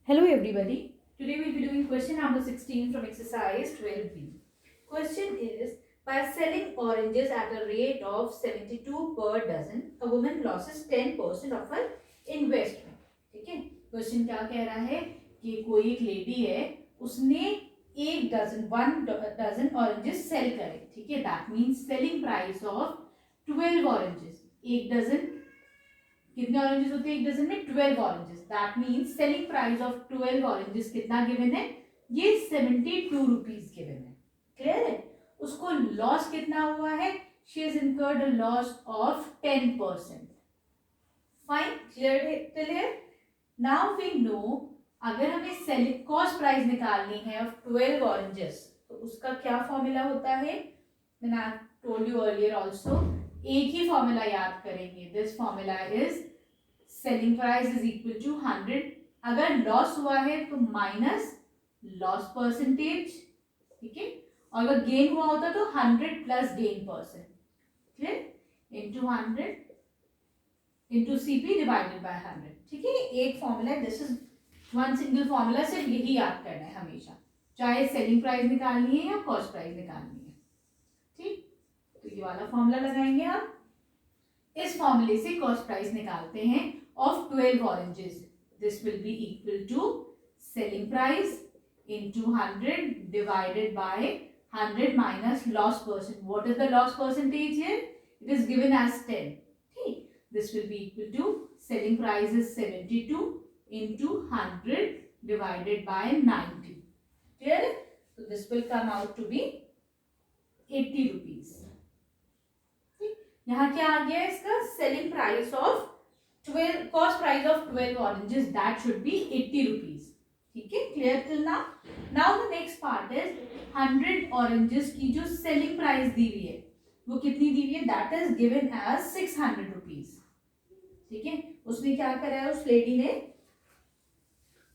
Hello everybody. Today we'll be doing question number 16 from exercise 12b. Question is, by selling oranges at a rate of 72 per dozen, a woman loses 10% of her investment. ठीक है, question क्या कह रहा है कि कोई एक lady है, उसने एक डजन 1 डजन ऑरेंजेस सेल करे. ठीक है, that means selling price of 12 oranges. एक डजन कितने ऑरेंजेस होते हैं एक डजन में? 12 oranges. That means selling price of 12 oranges कितना गिवन है? ये 72 रुपीज गिवन है. क्लियर है? उसको लॉस कितना हुआ है? She has incurred a loss of 10%. Fine, clear. Now we know, अगर हमें सेलिंग कॉस्ट प्राइस निकालनी है ऑफ 12 ऑरेंजेस तो उसका क्या फॉर्मूला होता है? मैंने I told you earlier also. एक ही फॉर्मूला याद करेंगे. This formula is selling price is equal to 100. अगर लॉस हुआ है तो माइनस लॉस परसेंटेज. ठीक है, और अगर गेन हुआ होता तो 100 plus gain percent. Clear? Into 100 into CP divided by 100. ठीक है, एक फॉर्मूला है. This is one single formula. सिर्फ यही याद करना है हमेशा, चाहे सेलिंग प्राइस निकालनी है या कॉस्ट प्राइस निकालनी है. ठीक, तो ये वाला फॉर्मूला लगाएंगे आप. इस फॉर्मूले से कॉस्ट प्राइस निकालते हैं of 12 oranges. This will be equal to selling price into 100 divided by 100 minus loss percent. What is the loss percentage here? It is given as 10. ठीक, this will be equal to selling price is 72 into 100 divided by 90. Clear? So this will come out to be 80 rupees. यहाँ क्या आ गया इसका? Selling price of 12, cost price of 12 oranges, that should be 80 rupees. ठीक है, clear till now? Now the next part is 100 oranges की जो selling price दी हुई है वो कितनी दी हुई है? That is given as 600 rupees. ठीक है, उसने क्या करा है उस लेडी ने?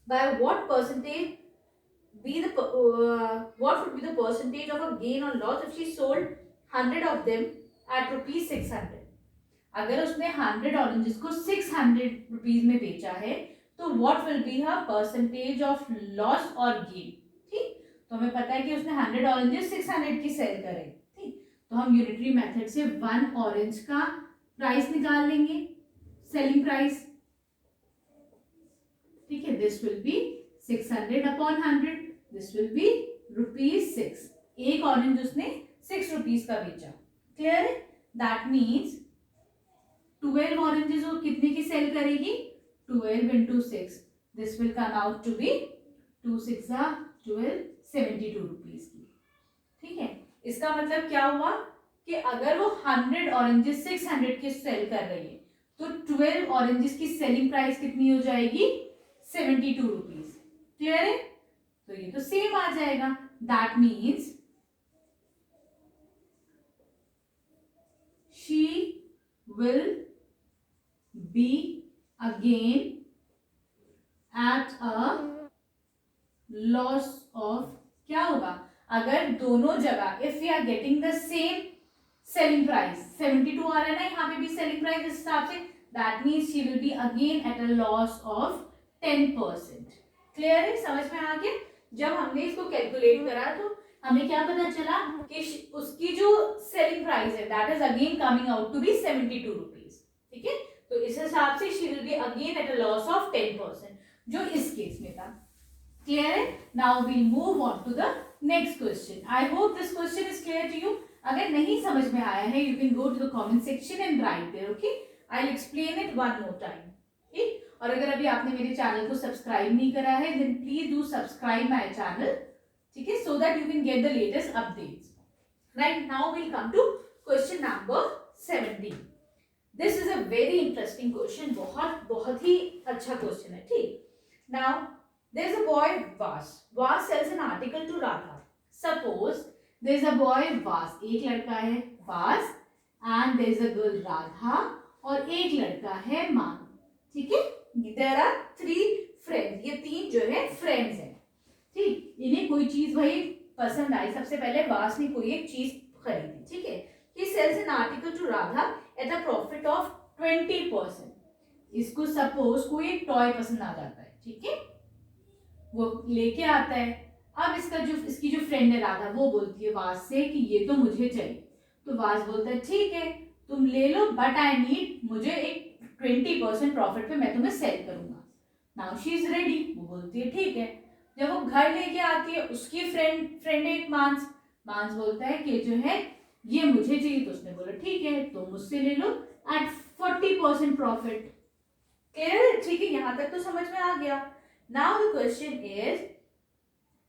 By what percentage be the what would be the percentage of a gain और loss if she sold 100 of them at rupees 600. अगर उसने 100 ऑरेंजेस को 600 रुपीज में बेचा है तो what will be her percentage of loss और गेन. ठीक, तो हमें पता है कि उसने 100 ऑरेंजेस 600 की सेल करे. ठीक, तो हम यूनिटरी मेथड से 1 ऑरेंज का प्राइस निकाल लेंगे, सेलिंग प्राइस. ठीक है, this will B 600 upon 100. This will B rupees 6. एक ऑरेंज उसने 6 रुपीज का बेचा. क्लियर है? दैट मीन्स 12 ऑरेंजेस वो कितने की सेल करेगी? 12 into 6. This will come out to be 2 6 12, 72 rupees की. ठीक है, इसका मतलब क्या हुआ कि अगर वो 100 ऑरेंजेस 600 के सेल कर रही है तो 12 ऑरेंजेस की सेलिंग प्राइस कितनी हो जाएगी? 72 रुपीज. क्लियर है? तो ये तो सेम आ जाएगा. That means she will be again at a loss of, क्या होगा अगर दोनों जगह if we are getting the same selling price, 72 आ रहा है ना यहाँ पे भी सेलिंग प्राइस इस हिसाब से, that means she will be again at a loss of 10%. Clear है? समझ में आ गया? जब हमने इसको कैलकुलेट करा तो हमें क्या पता चला कि उसकी जो सेलिंग प्राइस है that is again coming out to be 72 rupees. ठीक है, तो इस हिसाब से she will be again at a loss of 10%, जो इस केस में था. क्लियर है? Now we move on to the next question. I hope this question is clear to you. अगर नहीं समझ में आया है you can go to the comment section and write there. Okay, I will explain it one more time. ठीक, और अगर अभी आपने मेरे चैनल को सब्सक्राइब नहीं करा है then please do subscribe my channel. ठीक है, so that you can get the latest updates. Right, now we'll come to question number 17. This is a very interesting question. बहुत ही अच्छा क्वेश्चन है. ठीक, now there is a boy Vas. Vas sells an article to Radha. Suppose there is a boy Vas, एक लड़का है Vas and there is a girl Radha, और एक लड़का है मान. ठीक है, there are 3 friends. ये 3 जो है friends हैं. ठीक, इन्हें कोई चीज वही पसंद आई. सबसे पहले वास ने कोई एक चीज खरीदी. ठीक है, he sells an article to Radha at a profit of 20%. इसको सपोज कोई एक टॉय पसंद आ जाता है. ठीक है, वो लेके आता है। अब इसकी जो फ्रेंड है राधा, वो बोलती है वास से कि ये तो मुझे चाहिए। तो वास बोलता है ठीक है तुम ले लो, बट आई नीड, मुझे एक 20% प्रॉफिट पे मैं तुम्हें सेल करूंगा। नाउ शी इज रेडी, वो बोलती है ठीक है। जब वो घर लेके आती है, उसकी फ्रेंड एक मांस बोलता है कि जो है ये मुझे चाहिए। तो उसने बोला ठीक है तुम मुझसे ले लो एट 40% प्रॉफिट। क्लियर है? ठीक है, यहां तक तो समझ में आ गया। Now the question is,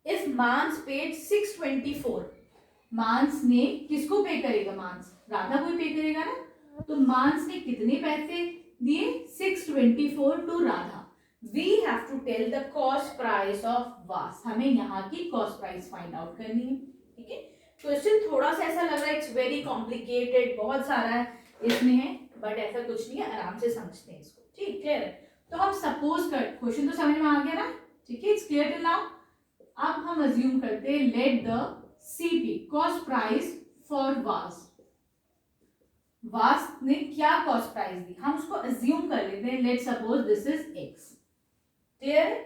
if मांस पेड 624, मांस ने किसको पे करेगा? मांस राधा को ही पे करेगा ना। तो मांस ने कितने पैसे दिए? 624 to Radha. We have to tell the cost price of वास। हमें यहाँ की कॉस्ट प्राइस फाइंड आउट करनी है। ठीक है, क्वेश्चन थोड़ा सा ऐसा लग रहा है इट्स वेरी कॉम्प्लिकेटेड, बहुत सारा है इसमें है, बट ऐसा कुछ नहीं है, आराम से समझते हैं इसको। ठीक, क्लियर है? तो हम सपोज कर, क्वेश्चन तो समझ में आ गया ना? ठीक है, इट्स क्लियर टिल नाउ। अब हम अज्यूम करते हैं, let the CP cost price for वास। वास ने क्या कॉस्ट प्राइस दी, हम उसको अज्यूम कर लेते हैं। Let suppose this is x. Clear है?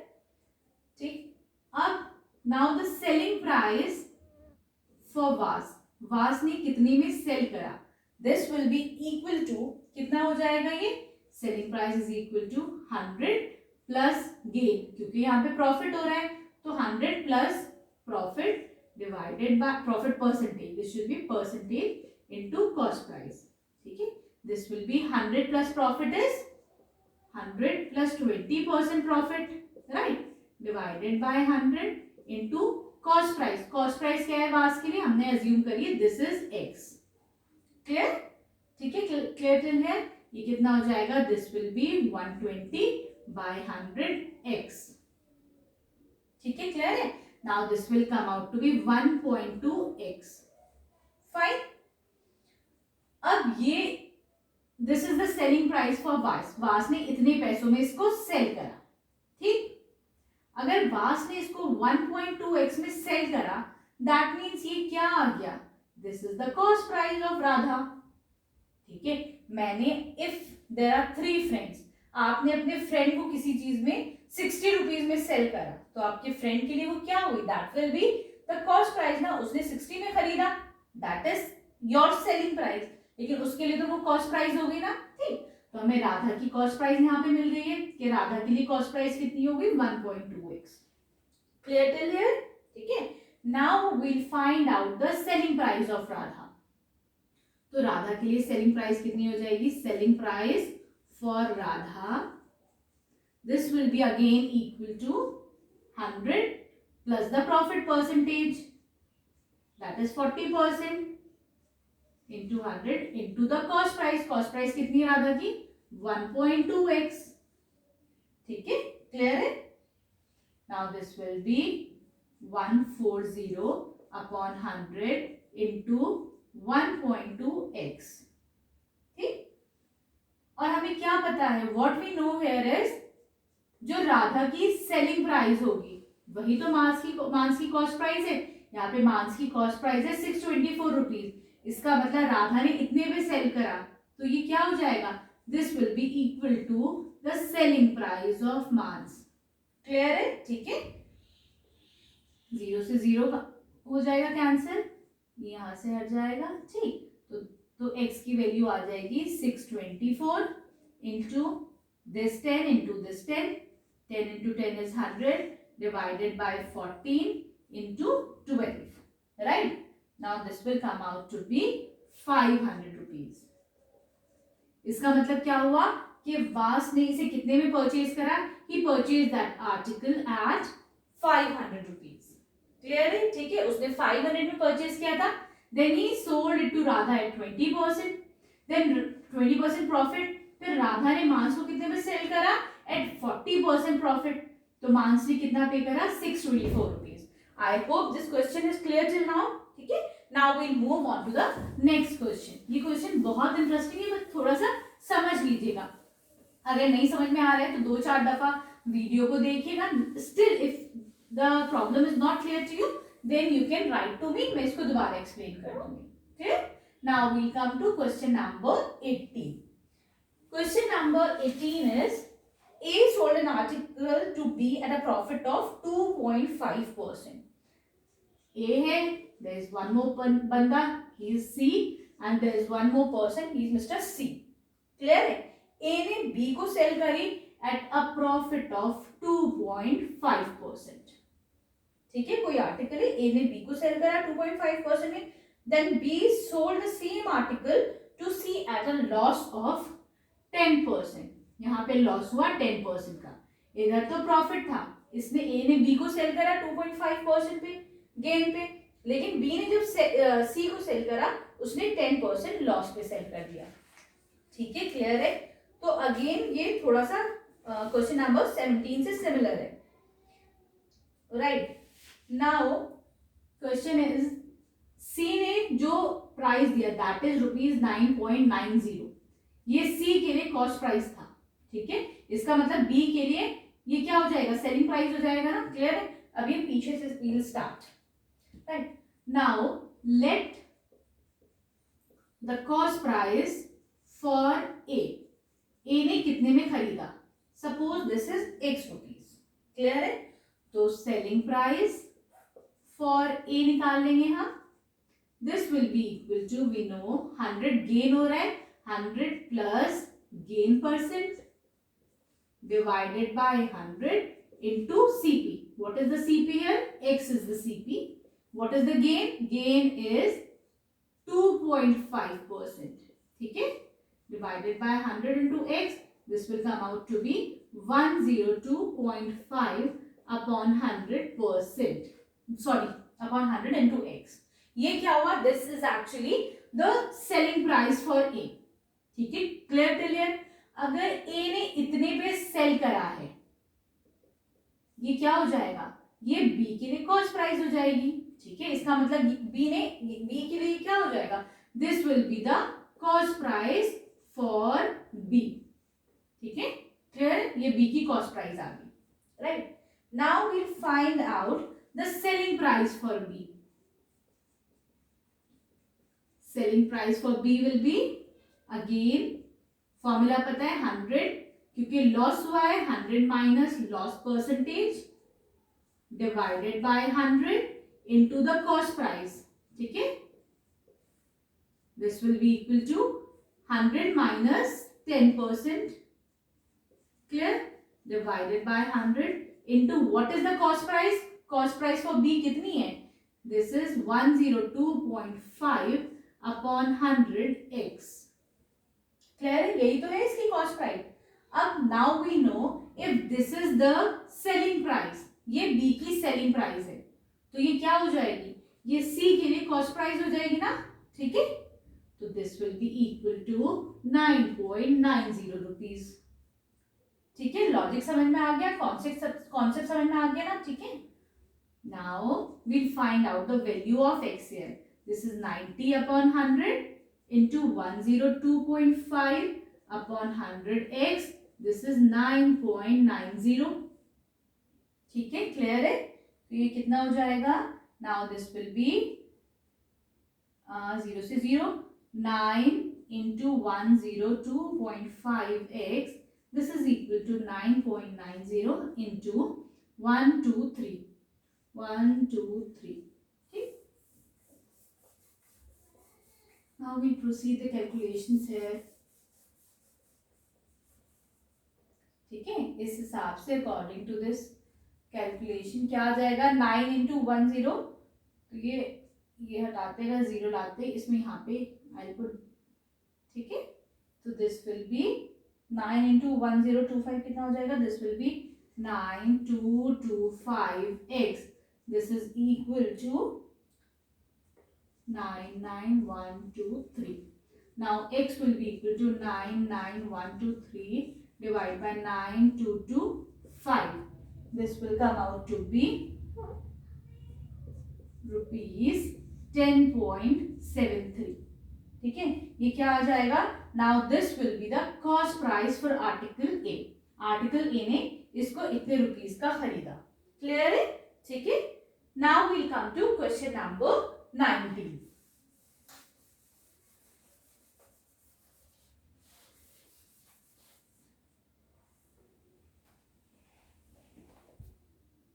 ठीक, अब now the selling price for वास, वास ने कितने में सेल करा, this will be equal to, कितना हो जाएगा ये? Selling price is equal to 100 plus gain, क्योंकि यहाँ पे प्रॉफिट हो रहा है, तो 100 plus profit divided by profit percentage, this should be percentage into cost price. ठीक है, this will be 100 plus profit is 100 plus 20% profit, right, divided by 100 into cost price. Cost price क्या है वास के लिए? हमने अज्यूम करिए दिस इज एक्स। क्लियर? ठीक है, क्लियर टिल हियर? ये कितना हो जाएगा? This will be 120 by 100 x. ठीक है, क्लियर है? Now this will come out to be 1.2 x. Fine. अब ये this is the selling price for वास, वास ने इतने पैसों में इसको सेल करा। ठीक, अगर वास ने इसको 1.2x में सेल करा, दैट मीन्स ये क्या आ गया? This is the cost price of Radha. ठीक है, मैंने, इफ देयर आर 3 फ्रेंड्स, आपने अपने फ्रेंड को किसी चीज में 60 रुपीज में सेल करा, तो आपके फ्रेंड के लिए वो क्या हुई? That will be the cost price ना। उसने 60 में खरीदा, that is your selling price, लेकिन उसके लिए तो वो कॉस्ट प्राइस हो गई ना। ठीक, तो हमें राधा की कॉस्ट प्राइस यहाँ पे मिल गई है कि राधा के लिए कॉस्ट प्राइस कितनी होगी? 1.2x। Clear till here? ठीक है, now we'll find out the selling price of Radha. तो राधा के लिए सेलिंग प्राइस कितनी हो जाएगी? Selling price for Radha, this will be again equal to 100 plus the profit percentage, that is 40% into 100 into the cost price। cost price कितनी है राधा की? 1.2x। ठीक है, क्लियर है? now this will be 140 upon 100 into 1.2x। ठीक, और हमें क्या पता है? what we know here is, जो राधा की सेलिंग प्राइस होगी वही तो मांस की कॉस्ट प्राइस है। यहाँ पे मांस की कॉस्ट प्राइस है 624 रुपीज, इसका मतलब राधा ने इतने में सेल करा, तो ये क्या हो जाएगा? This will be equal to the selling price of मांस। क्लियर है? ठीक है, 0 से 0 हो जाएगा कैंसिल, ये यहां से हट जाएगा। ठीक, तो x की वैल्यू आ जाएगी 624 into this 10 into this 10, 10 into 10 is 100 divided bye 14 into 12, right? Now this will come out to be 500 rupees। इसका मतलब क्या हुआ कि वास ने इसे कितने में परचेज करा? He purchased that article at 500 rupees। Clear है? ठीक है, उसने 500 में परचेज किया था, then he sold it to Radha at 20%, then 20% profit, फिर राधा ने मांस को कितने में सेल करा? at 40% प्रॉफिट, तो मांस ने कितना पे करा? 624 rupees। I hope this question is clear till now। ठीक है, now we'll move on to the next question. ये क्वेश्चन बहुत इंटरेस्टिंग है, बस थोड़ा सा समझ लीजिएगा। अगर नहीं समझ में आ रहा है तो 2-4 दफा वीडियो को देखिएगा। Still if the problem is not clear to you, then you can write to me, मैं इसको दोबारा एक्सप्लेन कर दूंगी। ठीक, now we'll come to question number 18। Question number 18 is, A sold an article to B at a profit of 2.5%. A है, there is one more बंदा, he is C, and there is one more person, he is Mr. C. Clear है? A ने B को cell करी at a profit of 2.5%. ठीक है, कोई article है, A ने B को सेल करा 2.5% में, then B sold the same article to C at a loss of 10%. यहाँ पे लॉस हुआ 10% का, इधर तो प्रॉफिट था, इसने A ने B को सेल करा 2.5% पे गेन पे, लेकिन B ने जब C को सेल करा उसने 10% लॉस पे सेल कर दिया. ठीक है, क्लियर है? तो अगेन ये थोड़ा सा क्वेश्चन नंबर 17 से सिमिलर है. Right, now question is C ने जो प्राइस दिया दैट इज ₹9.90, ये C के लिए कॉस्ट प्राइस था. ठीक है, इसका मतलब B के लिए ये क्या हो जाएगा, सेलिंग प्राइस हो जाएगा ना. क्लियर है? अब ये पीछे से will start. Right, now let the cost price for A ने कितने में खरीदा, suppose this is X rupees. Clear है? तो सेलिंग प्राइस फॉर A निकाल लेंगे हम. This will be equal to, we know 100 gain हो रहा है, 100 plus gain percent divided by 100 into CP. What is the CP here? X is the CP. What is the gain? Gain is 2.5%. ठीक है? Divided by 100 into X, this will come out to be 102.5 upon 100%. Sorry, upon 100 into X. ये क्या हुआ? This is actually the selling price for A. ठीक है? Clear till here? अगर A ने इतने पे सेल करा है, ये क्या हो जाएगा, ये B के लिए कॉस्ट प्राइस हो जाएगी. ठीक है, इसका मतलब B के लिए क्या हो जाएगा, this will be the cost price for B. ठीक है, क्लियर? ये B की कॉस्ट प्राइस आ गई. Right, now we'll find out the selling price for B. Selling price for B will be, again formula पता है 100, क्योंकि लॉस हुआ है 100 minus loss percentage divided by 100 into the cost price. ठीक है, this will be equal to 100 minus 10%. Clear? Divided by 100 into what is the cost price. Cost price for B कितनी है, this is 102.5 upon 100x. Clear है? यही तो है इसकी cost price. अब now we know if this is the selling price, ये B की सेलिंग प्राइस है, तो ये क्या हो जाएगी, ये C के लिए कॉस्ट प्राइस हो जाएगी ना. ठीक है, तो this will be equal to 9.90 rupees. ठीक है, लॉजिक समझ में आ गया, कॉन्सेप्ट समझ में आ गया ना. ठीक है, now we'll find out the value of X here. This is 90 upon 100 into 102.5 upon 100x. This is 9.90. ठीक है, क्लियर है? तो ये कितना हो जाएगा, नाउ दिस विल बी 0 से 0, 9 into 102.5x. This is equal to 9.90 into 123. 123. Now we proceed the calculations here. ठीक है, इस हिसाब से अकॉर्डिंग टू दिस कैलकुलेशन क्या आ जाएगा, 9 into 10. तो ये हटाते हैं, 0 लाते हैं इसमें, यहाँ पे आई पुट. ठीक है, तो दिस विल बी 9 into 1025 कितना हो जाएगा, this will be 9225x. This is equal to 99123. Now x will be equal to 99123 divided by 9225. This will come out to be rupees 10.73. ठीक है, ये क्या आ जाएगा, now this will be the cost price for article A. Article A ने इसको इतने rupees का खरीदा. क्लियर है? ठीक है, now we'll come to question number 19.